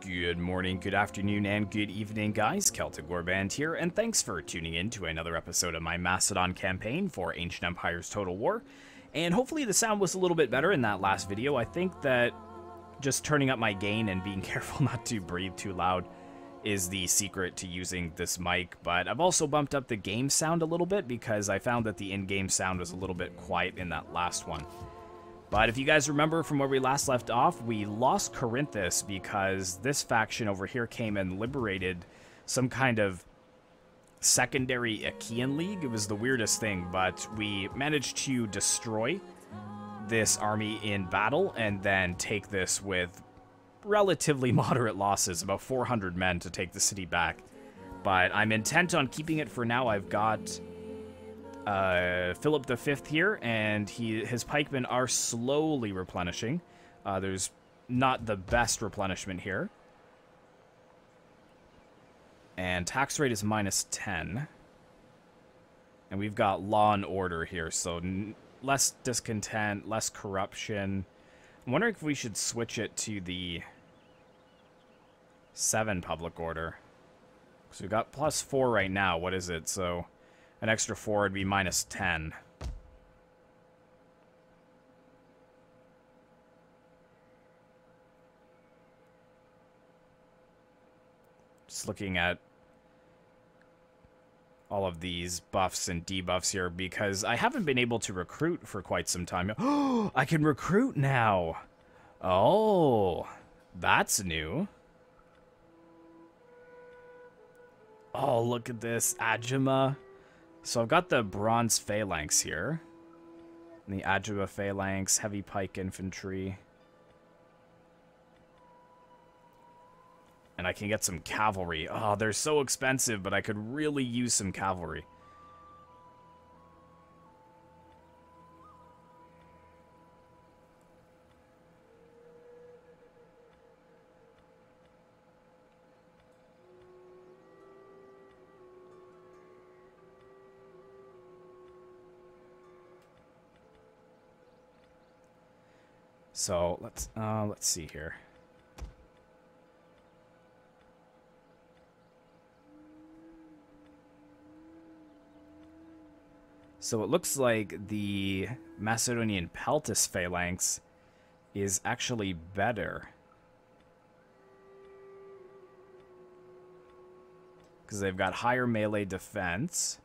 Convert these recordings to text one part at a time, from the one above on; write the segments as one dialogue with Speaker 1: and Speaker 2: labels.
Speaker 1: Good morning, good afternoon, and good evening, guys. Celtic Warband here, and thanks for tuning in to another episode of my Macedon campaign for Ancient Empires Total War. And hopefully the sound was a little bit better in that last video. I think that just turning up my gain and being careful not to breathe too loud is the secret to using this mic. But I've also bumped up the game sound a little bit because I found that the in-game sound was a little bit quiet in that last one. But if you guys remember from where we last left off, we lost Corinthus because this faction over here came and liberated some kind of secondary Achaean League. It was the weirdest thing, but we managed to destroy this army in battle and then take this with relatively moderate losses, about 400 men to take the city back. But I'm intent on keeping it for now. I've got Philip V here, and his pikemen are slowly replenishing. There's not the best replenishment here. And tax rate is -10. And we've got law and order here, so less discontent, less corruption. I'm wondering if we should switch it to the 7 public order. So we've got +4 right now. What is it? So an extra 4 would be -10. Just looking at all of these buffs and debuffs here because I haven't been able to recruit for quite some time. Oh, I can recruit now. Oh, that's new. Oh, look at this. Ajima. So I've got the bronze phalanx here. And the Ajima phalanx, heavy pike infantry. And I can get some cavalry. Oh, they're so expensive, but I could really use some cavalry. So let's see here. So it looks like the Macedonian Peltis phalanx is actually better. Because they've got higher melee defense,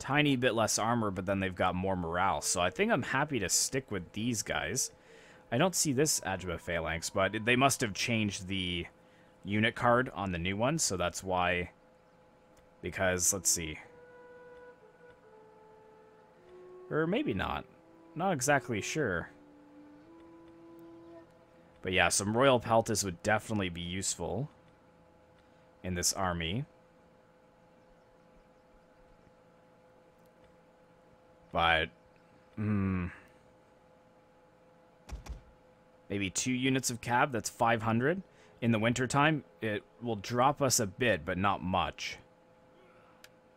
Speaker 1: tiny bit less armor, but then they've got more morale. So I think I'm happy to stick with these guys. I don't see this Ajima phalanx, but they must have changed the unit card on the new one, so that's why. Because, let's see. Or maybe not. Not exactly sure. But yeah, some Royal Peltis would definitely be useful in this army. But, maybe 2 units of cav, that's 500. In the wintertime, it will drop us a bit, but not much.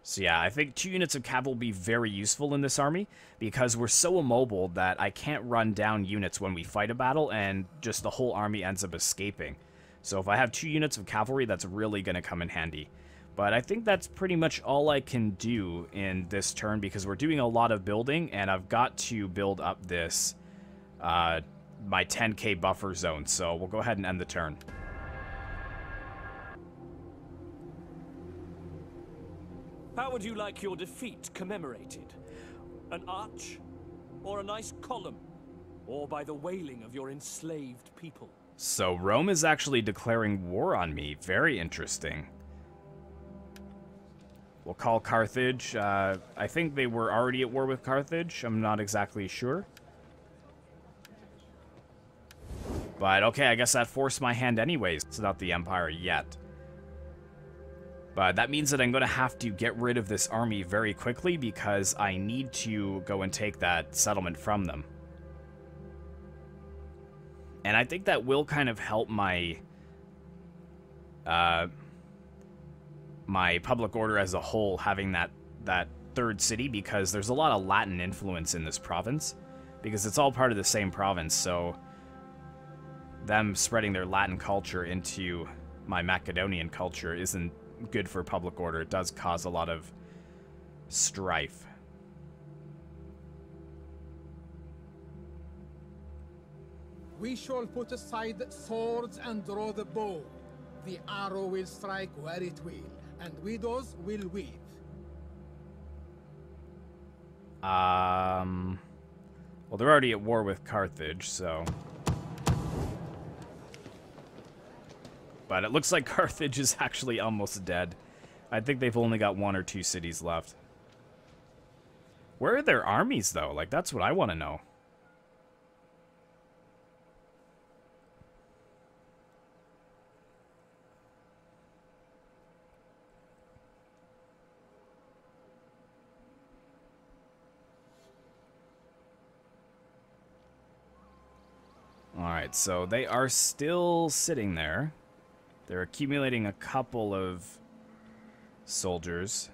Speaker 1: So yeah, I think 2 units of cav will be very useful in this army, because we're so immobile that I can't run down units when we fight a battle, and just the whole army ends up escaping. So if I have 2 units of cavalry, that's really going to come in handy. But I think that's pretty much all I can do in this turn, because we're doing a lot of building, and I've got to build up this my 10k buffer zone, so we'll go ahead and end the turn.
Speaker 2: How would you like your defeat commemorated? An arch? Or a nice column? Or by the wailing of your enslaved people?
Speaker 1: So Rome is actually declaring war on me. Very interesting. We'll call Carthage. I think they were already at war with Carthage. I'm not exactly sure. But okay, I guess that forced my hand anyways. It's not the Empire yet. But that means that I'm going to have to get rid of this army very quickly because I need to go and take that settlement from them. And I think that will kind of help my my public order as a whole, having that 3rd city, because there's a lot of Latin influence in this province, because it's all part of the same province, so them spreading their Latin culture into my Macedonian culture isn't good for public order. It does cause a lot of strife.
Speaker 3: We shall put aside swords and draw the bow. The arrow will strike where it will, and widows will weep.
Speaker 1: Well, they're already at war with Carthage, so... But it looks like Carthage is actually almost dead. I think they've only got 1 or 2 cities left. Where are their armies, though? Like, that's what I want to know. Alright, so they are still sitting there. They're accumulating a couple of soldiers,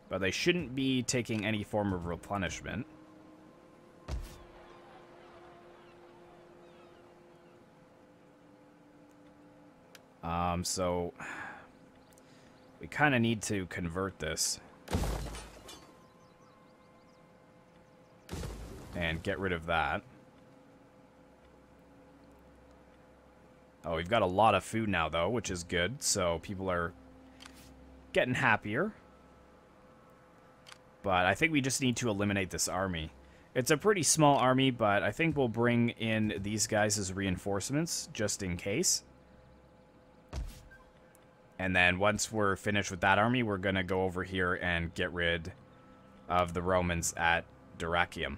Speaker 1: but they shouldn't be taking any form of replenishment. So we kind of need to convert this and get rid of that. Oh, we've got a lot of food now, though, which is good. So people are getting happier. But I think we just need to eliminate this army. It's a pretty small army, but I think we'll bring in these guys as reinforcements, just in case. And then once we're finished with that army, we're going to go over here and get rid of the Romans at Dyrrhachium.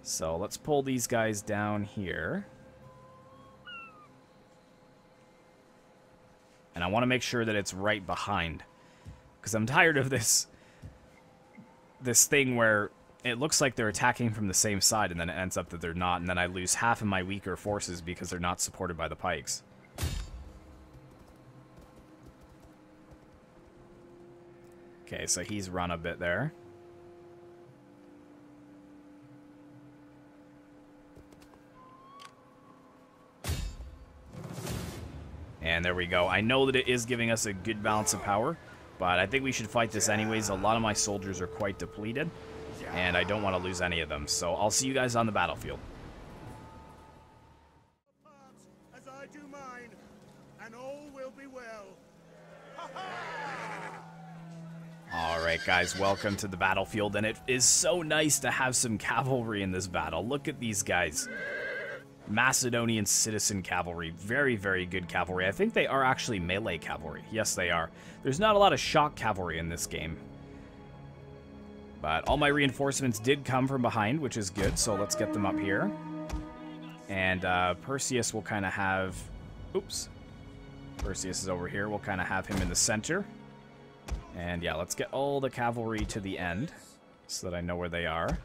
Speaker 1: So let's pull these guys down here. And I want to make sure that it's right behind. Because I'm tired of this thing where it looks like they're attacking from the same side, and then it ends up that they're not, and then I lose half of my weaker forces because they're not supported by the pikes. Okay, so he's run a bit there. And there we go. I know that it is giving us a good balance of power, but I think we should fight this anyways. A lot of my soldiers are quite depleted, and I don't want to lose any of them. So I'll see you guys on the battlefield.
Speaker 4: As I do mine, and all will be well.
Speaker 1: Alright guys, welcome to the battlefield, and it is so nice to have some cavalry in this battle. Look at these guys. Macedonian citizen cavalry. Very, very good cavalry. I think they are actually melee cavalry. Yes, they are. There's not a lot of shock cavalry in this game. But all my reinforcements did come from behind, which is good, so let's get them up here. And Perseus will kind of have... Oops. Perseus is over here. We'll kind of have him in the center. And yeah, let's get all the cavalry to the end so that I know where they are.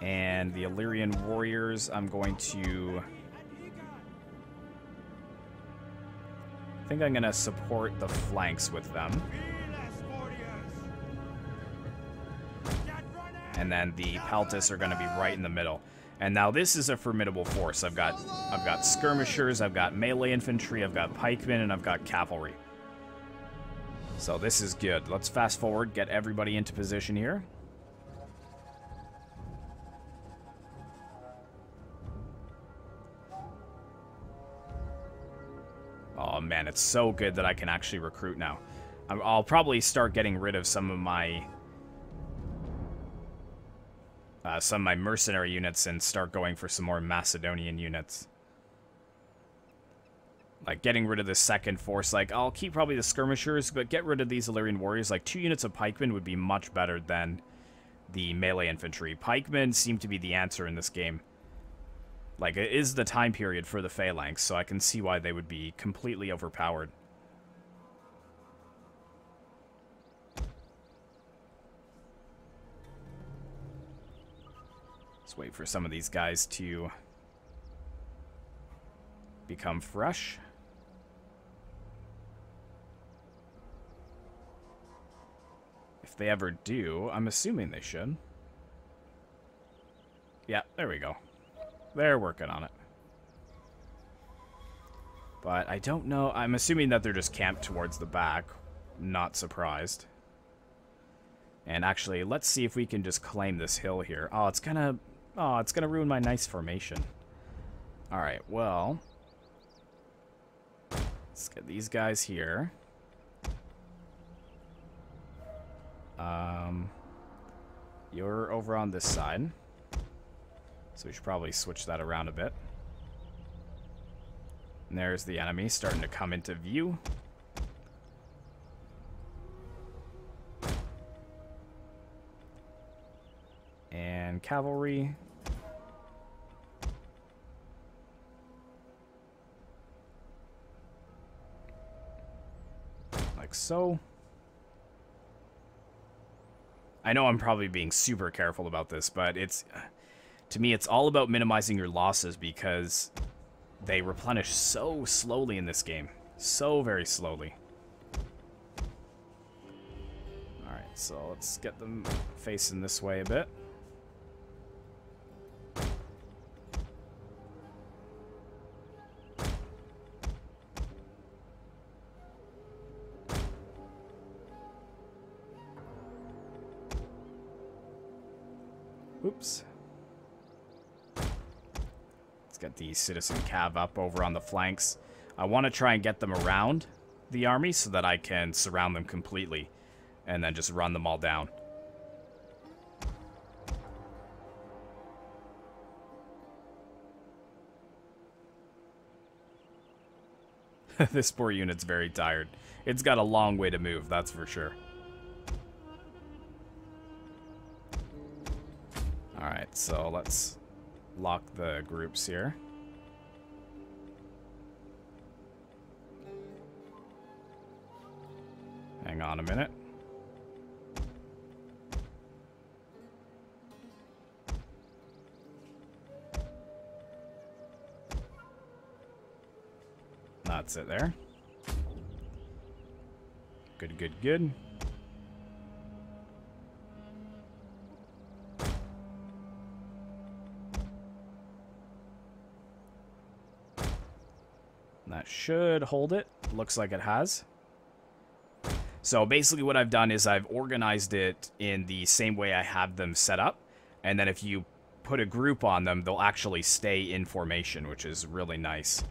Speaker 1: And the Illyrian warriors, I'm going to... I think I'm going to support the flanks with them. And then the Peltis are going to be right in the middle. And now this is a formidable force. I've got skirmishers, I've got melee infantry, I've got pikemen, and I've got cavalry. So this is good. Let's fast forward, get everybody into position here. Oh man, it's so good that I can actually recruit now. I'll probably start getting rid of some of my mercenary units and start going for some more Macedonian units. Like, getting rid of the second force. Like, I'll keep probably the skirmishers, but get rid of these Illyrian warriors. Like, 2 units of pikemen would be much better than the melee infantry. Pikemen seem to be the answer in this game. Like, it is the time period for the phalanx, so I can see why they would be completely overpowered. Let's wait for some of these guys to become fresh. If they ever do, I'm assuming they should. Yeah, there we go. They're working on it. But I don't know. I'm assuming that they're just camped towards the back. Not surprised. And actually, let's see if we can just claim this hill here. Oh, it's gonna ruin my nice formation. Alright, well. Let's get these guys here. You're over on this side. So we should probably switch that around a bit. And there's the enemy starting to come into view. And cavalry. Like so. I know I'm probably being super careful about this, but to me, it's all about minimizing your losses because they replenish so slowly in this game. So very slowly. Alright, so let's get them facing this way a bit. Oops. Let's get the citizen cav up over on the flanks. I want to try and get them around the army so that I can surround them completely and then just run them all down. This poor unit's very tired. It's got a long way to move, that's for sure. Alright, so let's lock the groups here. Hang on a minute. That's it there. Good, good, good. That should hold it. Looks like it has. So basically what I've done is I've organized it in the same way I have them set up. And then if you put a group on them, they'll actually stay in formation, which is really nice.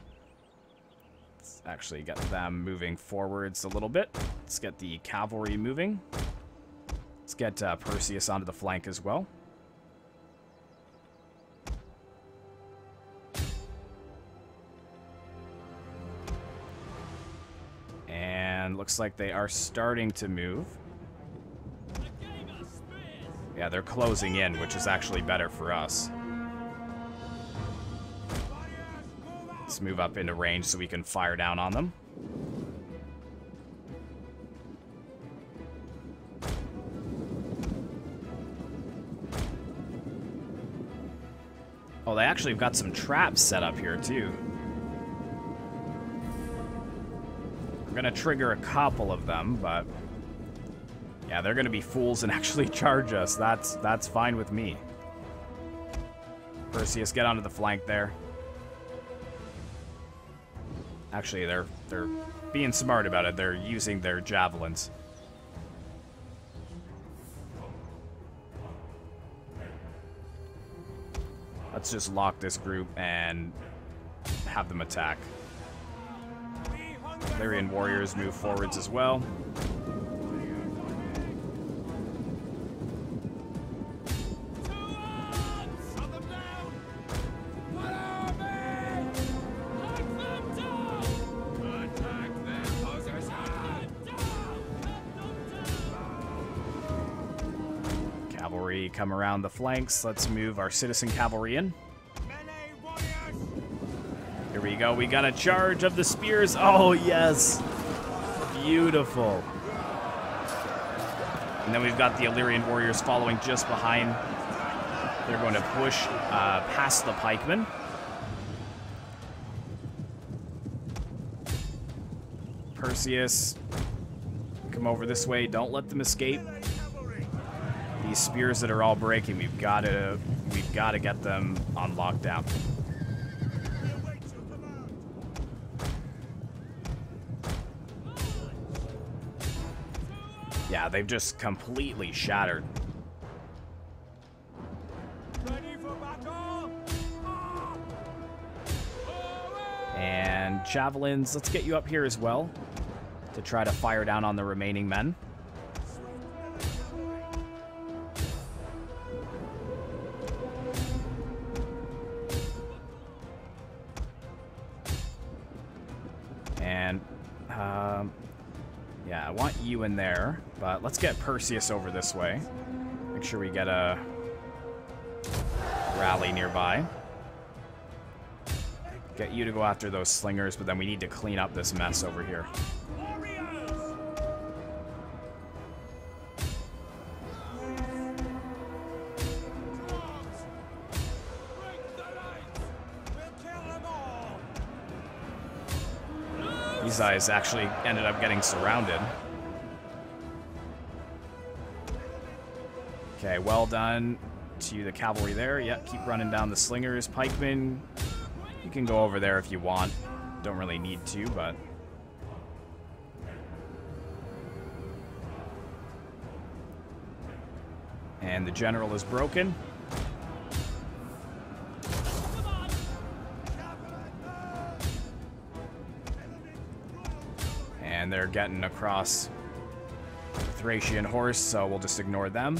Speaker 1: Let's actually get them moving forwards a little bit. Let's get the cavalry moving. Let's get Perseus onto the flank as well. And looks like they are starting to move. Yeah, they're closing in, which is actually better for us. Let's move up into range so we can fire down on them. Oh, they actually have got some traps set up here, too. We're gonna trigger a couple of them, but yeah, they're gonna be fools and actually charge us. That's fine with me. Perseus, get onto the flank there. Actually, they're being smart about it. They're using their javelins. Let's just lock this group and have them attack. Illyrian warriors move forwards as well. Cavalry come around the flanks. Let's move our citizen cavalry in. Here we go. We got a charge of the spears. Oh, yes. Beautiful. And then we've got the Illyrian warriors following just behind. They're going to push past the pikemen. Perseus, come over this way. Don't let them escape. These spears that are all breaking, we've got to get them on lockdown. Yeah, they've just completely shattered.
Speaker 2: Ready for battle?
Speaker 1: And javelins, let's get you up here as well to try to fire down on the remaining men. And, yeah, I want you in there, but let's get Perseus over this way. Make sure we get a rally nearby. Get you to go after those slingers, but then we need to clean up this mess over here. These guys actually ended up getting surrounded. Okay, well done to the cavalry there. Yep, keep running down the slingers. Pikemen, you can go over there if you want. Don't really need to, but... And the general is broken. And they're getting across the Thracian horse, so we'll just ignore them.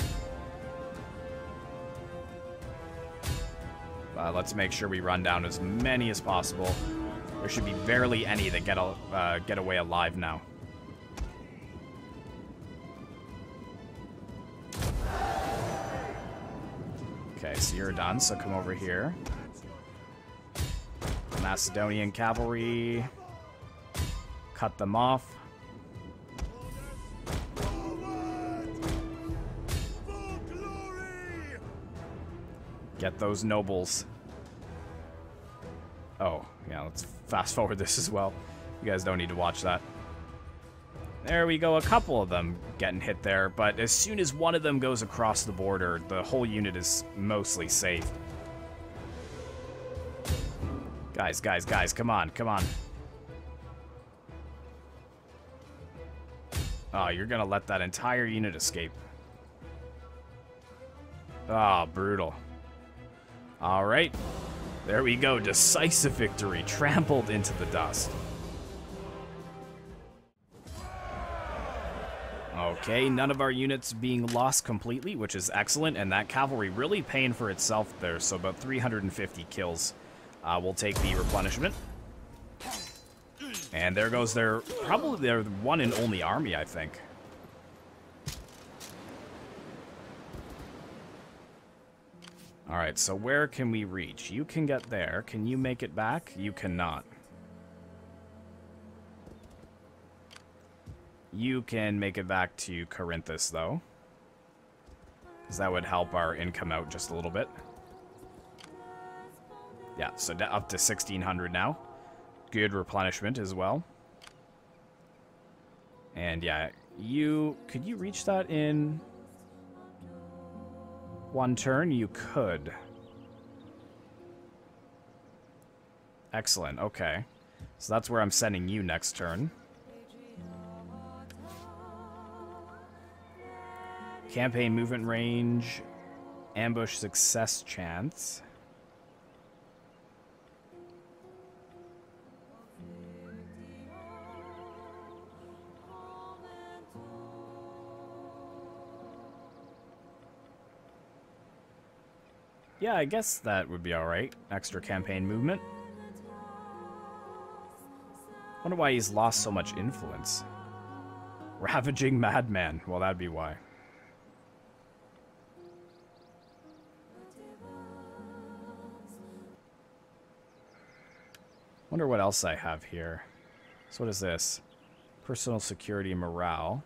Speaker 1: Let's make sure we run down as many as possible. There should be barely any that get away alive now. Okay, so you're done, so come over here. Macedonian cavalry. Cut them off. Get those nobles. Oh, yeah, let's fast forward this as well. You guys don't need to watch that. There we go, a couple of them getting hit there, but as soon as one of them goes across the border, the whole unit is mostly safe. Guys, come on, come on. Oh, you're gonna let that entire unit escape. Ah, brutal. Alright. There we go. Decisive victory. Trampled into the dust. Okay, none of our units being lost completely, which is excellent, and that cavalry really paying for itself there, so about 350 kills. We'll take the replenishment. And there goes probably their one and only army, I think. Alright, so where can we reach? You can get there. Can you make it back? You cannot. You can make it back to Corinthus, though. Because that would help our income out just a little bit. Yeah, so up to 1,600 now. Good replenishment as well. And yeah, could you reach that in one turn? You could. Excellent, okay. So that's where I'm sending you next turn. Campaign movement range, ambush success chance. Yeah, I guess that would be alright. Extra campaign movement. Wonder why he's lost so much influence. Ravaging madman. Well, that'd be why. Wonder what else I have here. So what is this? Personal security and morale.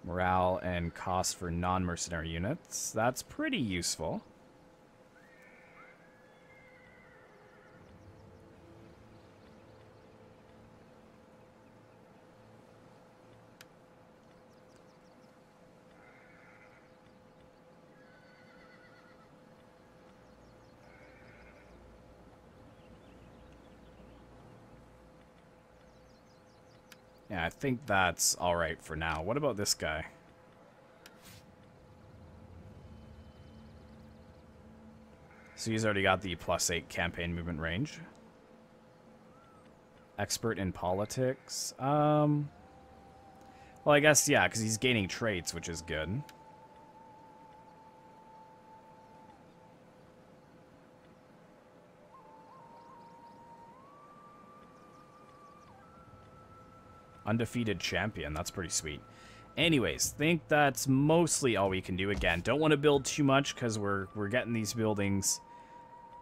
Speaker 1: Morale and cost for non-mercenary units. That's pretty useful. Yeah, I think that's alright for now. What about this guy? So he's already got the +8 campaign movement range. Expert in politics. Well, I guess, yeah, because he's gaining traits, which is good. Undefeated champion. That's pretty sweet. Anyways, think that's mostly all we can do. Again, don't want to build too much because we're getting these buildings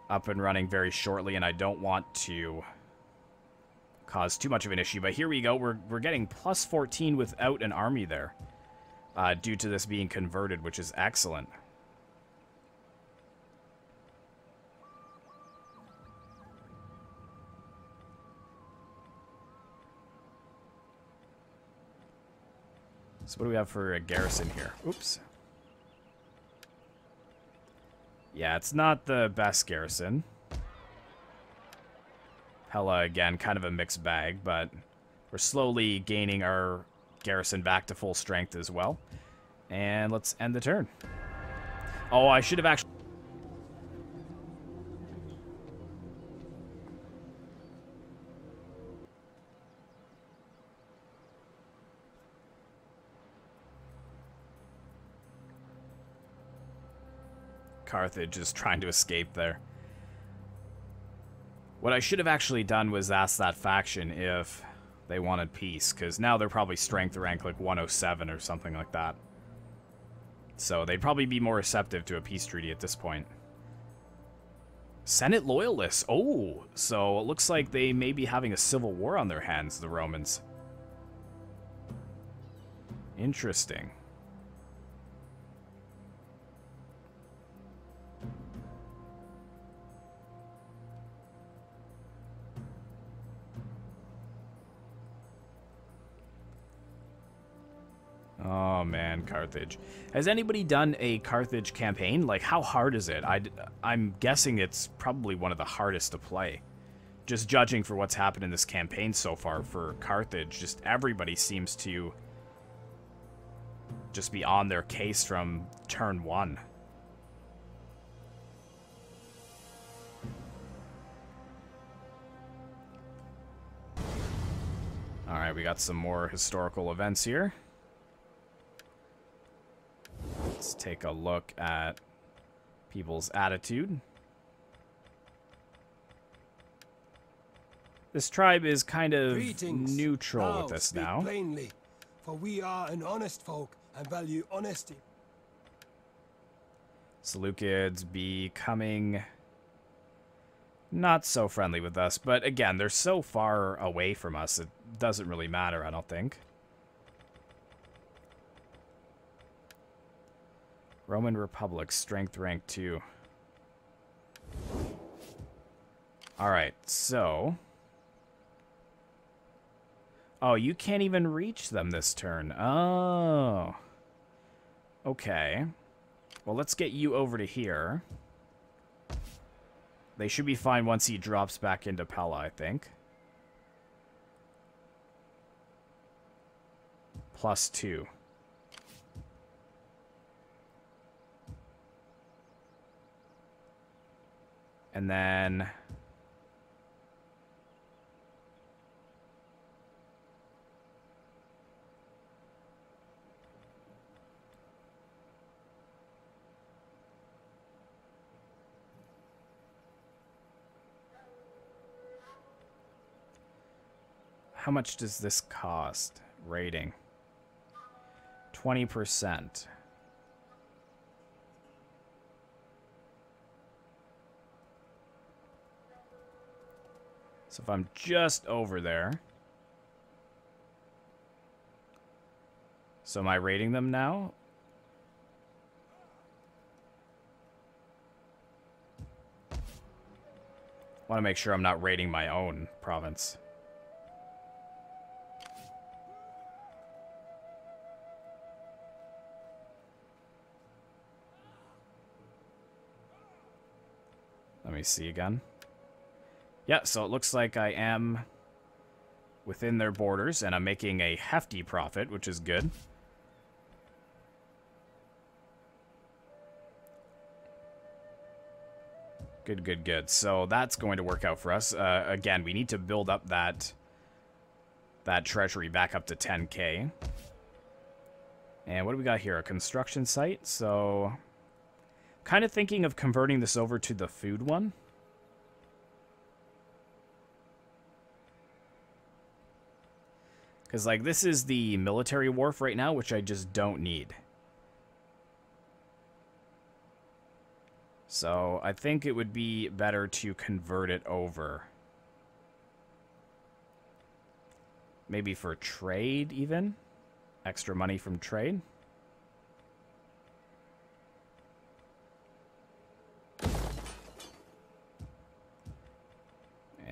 Speaker 1: up and running very shortly, and I don't want to cause too much of an issue. But here we go. We're getting +14 without an army there, due to this being converted, which is excellent. So what do we have for a garrison here? Oops. Yeah, it's not the best garrison. Pella, again, kind of a mixed bag, but we're slowly gaining our garrison back to full strength as well. And let's end the turn. Oh, I should have actually... Carthage is trying to escape there. What I should have actually done was ask that faction if they wanted peace, because now they're probably strength rank like 107 or something like that. So they'd probably be more receptive to a peace treaty at this point. Senate loyalists. Oh, so it looks like they may be having a civil war on their hands, the Romans. Interesting. Oh man, Carthage. Has anybody done a Carthage campaign? Like, how hard is it? I'm guessing it's probably one of the hardest to play. Just judging for what's happened in this campaign so far for Carthage, just everybody seems to just be on their case from turn 1. Alright, we got some more historical events here. Let's take a look at people's attitude. This tribe is kind of neutral with us now.
Speaker 5: Plainly, for we are an honest folk and value honesty.
Speaker 1: Seleucids becoming not so friendly with us, but again, they're so far away from us, it doesn't really matter, I don't think. Roman Republic, strength rank 2. Alright, so... Oh, you can't even reach them this turn. Oh. Okay. Well, let's get you over to here. They should be fine once he drops back into Pella, I think. +2. And then... How much does this cost? Rating. 20%. So if I'm just over there. So am I rating them now? Want to make sure I'm not rating my own province. Let me see again. Yeah, so it looks like I am within their borders, and I'm making a hefty profit, which is good. Good, good, good. So that's going to work out for us. Again, we need to build up that treasury back up to 10k. And what do we got here? A construction site. So kind of thinking of converting this over to the food one. Because, like, this is the military wharf right now, which I just don't need. So I think it would be better to convert it over. Maybe for trade, even? Extra money from trade?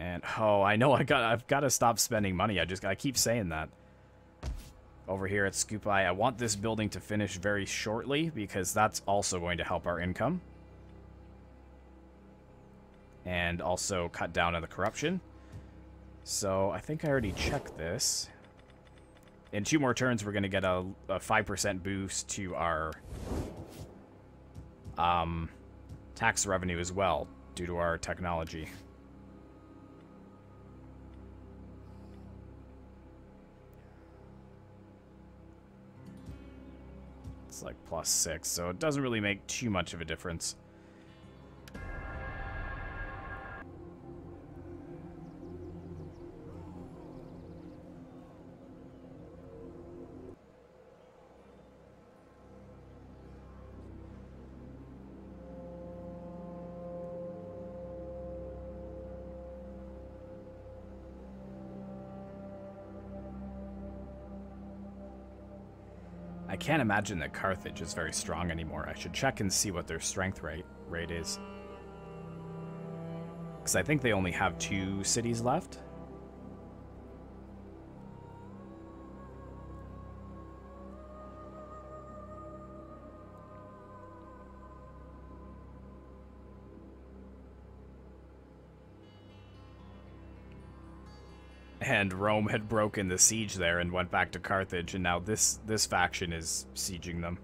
Speaker 1: And, oh, I know I've got to stop spending money. I keep saying that. Over here at Scoop Eye, I want this building to finish very shortly, because that's also going to help our income. And also cut down on the corruption. So I think I already checked this. In 2 more turns, we're going to get a 5% boost to our tax revenue as well, due to our technology. It's like +6, so it doesn't really make too much of a difference. I can't imagine that Carthage is very strong anymore. I should check and see what their strength rate is. Because I think they only have 2 cities left. And Rome had broken the siege there and went back to Carthage, and now this faction is sieging them.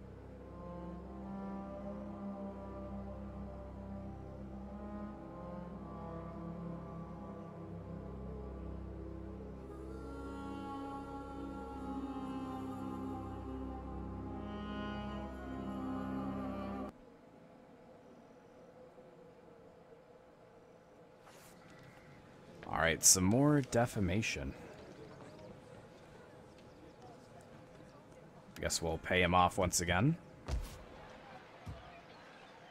Speaker 1: Alright, some more defamation. Guess we'll pay him off once again.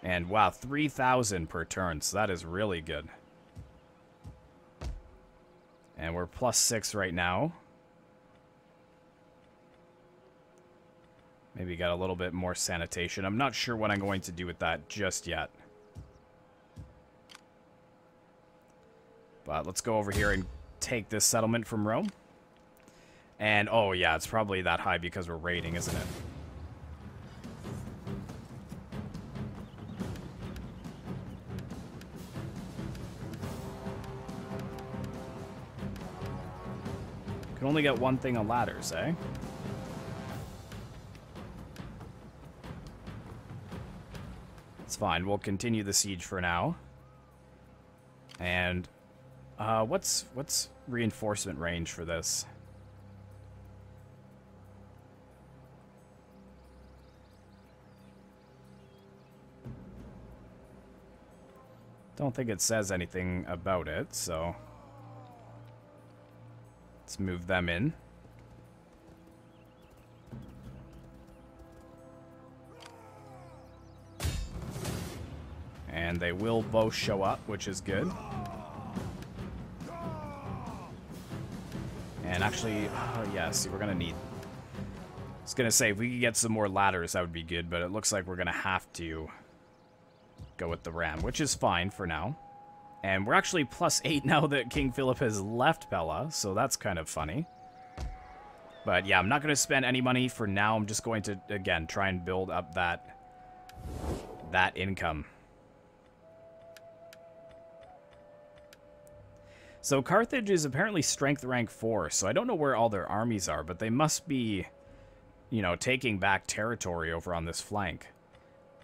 Speaker 1: And wow, 3,000 per turn, so that is really good. And we're +6 right now. Maybe got a little bit more sanitation. I'm not sure what I'm going to do with that just yet. But let's go over here and take this settlement from Rome. And, oh yeah, it's probably that high because we're raiding, isn't it? Can only get one thing on ladders, eh? It's fine, we'll continue the siege for now. And what's reinforcement range for this? Don't think it says anything about it, so let's move them in. And they will both show up, which is good. And actually, yeah, see, we're gonna need... I was gonna say, if we could get some more ladders, that would be good, but it looks like we're gonna have to go with the ram, which is fine for now. And we're actually +8 now that King Phillip has left Pella, so that's kind of funny. But yeah, I'm not gonna spend any money for now. I'm just going to, again, try and build up that income. So Carthage is apparently strength rank 4, so I don't know where all their armies are, but they must be, you know, taking back territory over on this flank.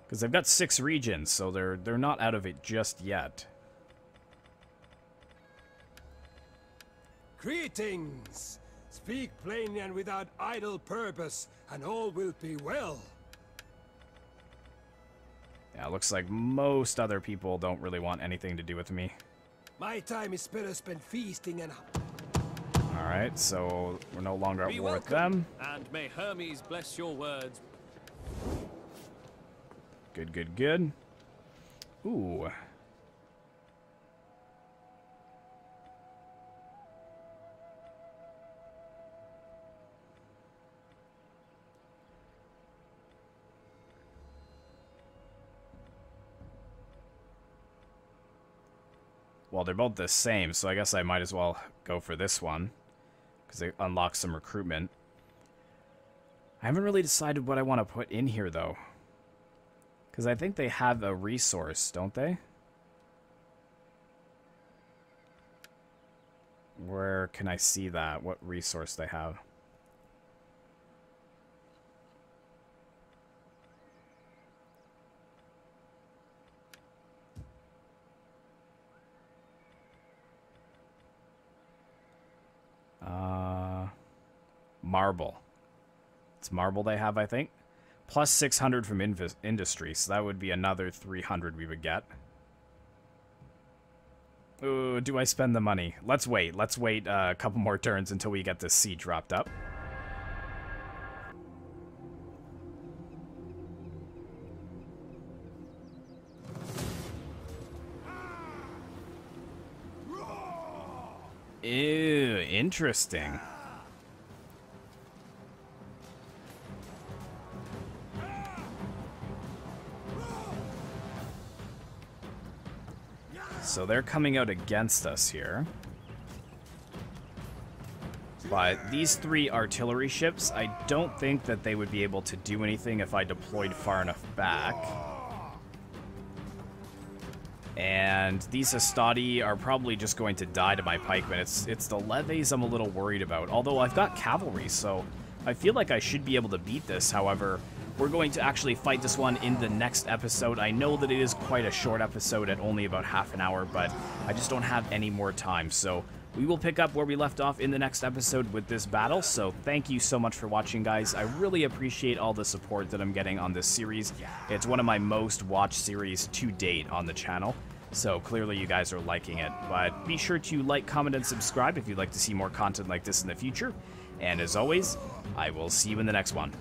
Speaker 1: Because they've got 6 regions, so they're not out of it just yet.
Speaker 5: Greetings! Speak plainly and without idle purpose, and all will be well.
Speaker 1: Yeah, it looks like most other people don't really want anything to do with me.
Speaker 5: My time is better spent feasting and...
Speaker 1: Alright, so we're no longer at
Speaker 2: Be
Speaker 1: war with
Speaker 2: welcome,
Speaker 1: them.
Speaker 2: and may Hermes bless your words.
Speaker 1: Good, good, good. Ooh. Well, they're both the same, so I guess I might as well go for this one. Because it unlocks some recruitment. I haven't really decided what I want to put in here, though. Because I think they have a resource, don't they? Where can I see that? What resource they have? Marble. It's marble they have, I think. Plus 600 from industry, so that would be another 300 we would get. Ooh, do I spend the money? Let's wait. Let's wait a couple more turns until we get this siege wrapped up. Ew, interesting. So they're coming out against us here. But these 3 artillery ships, I don't think that they would be able to do anything if I deployed far enough back. And these Hastati are probably just going to die to my pikemen. It's the levies I'm a little worried about. Although I've got cavalry, so I feel like I should be able to beat this. However, we're going to actually fight this one in the next episode. I know that it is quite a short episode at only about half an hour, but I just don't have any more time. So we will pick up where we left off in the next episode with this battle. So thank you so much for watching, guys. I really appreciate all the support that I'm getting on this series. It's one of my most watched series to date on the channel. So clearly you guys are liking it. But be sure to like, comment, and subscribe if you'd like to see more content like this in the future. And as always, I will see you in the next one.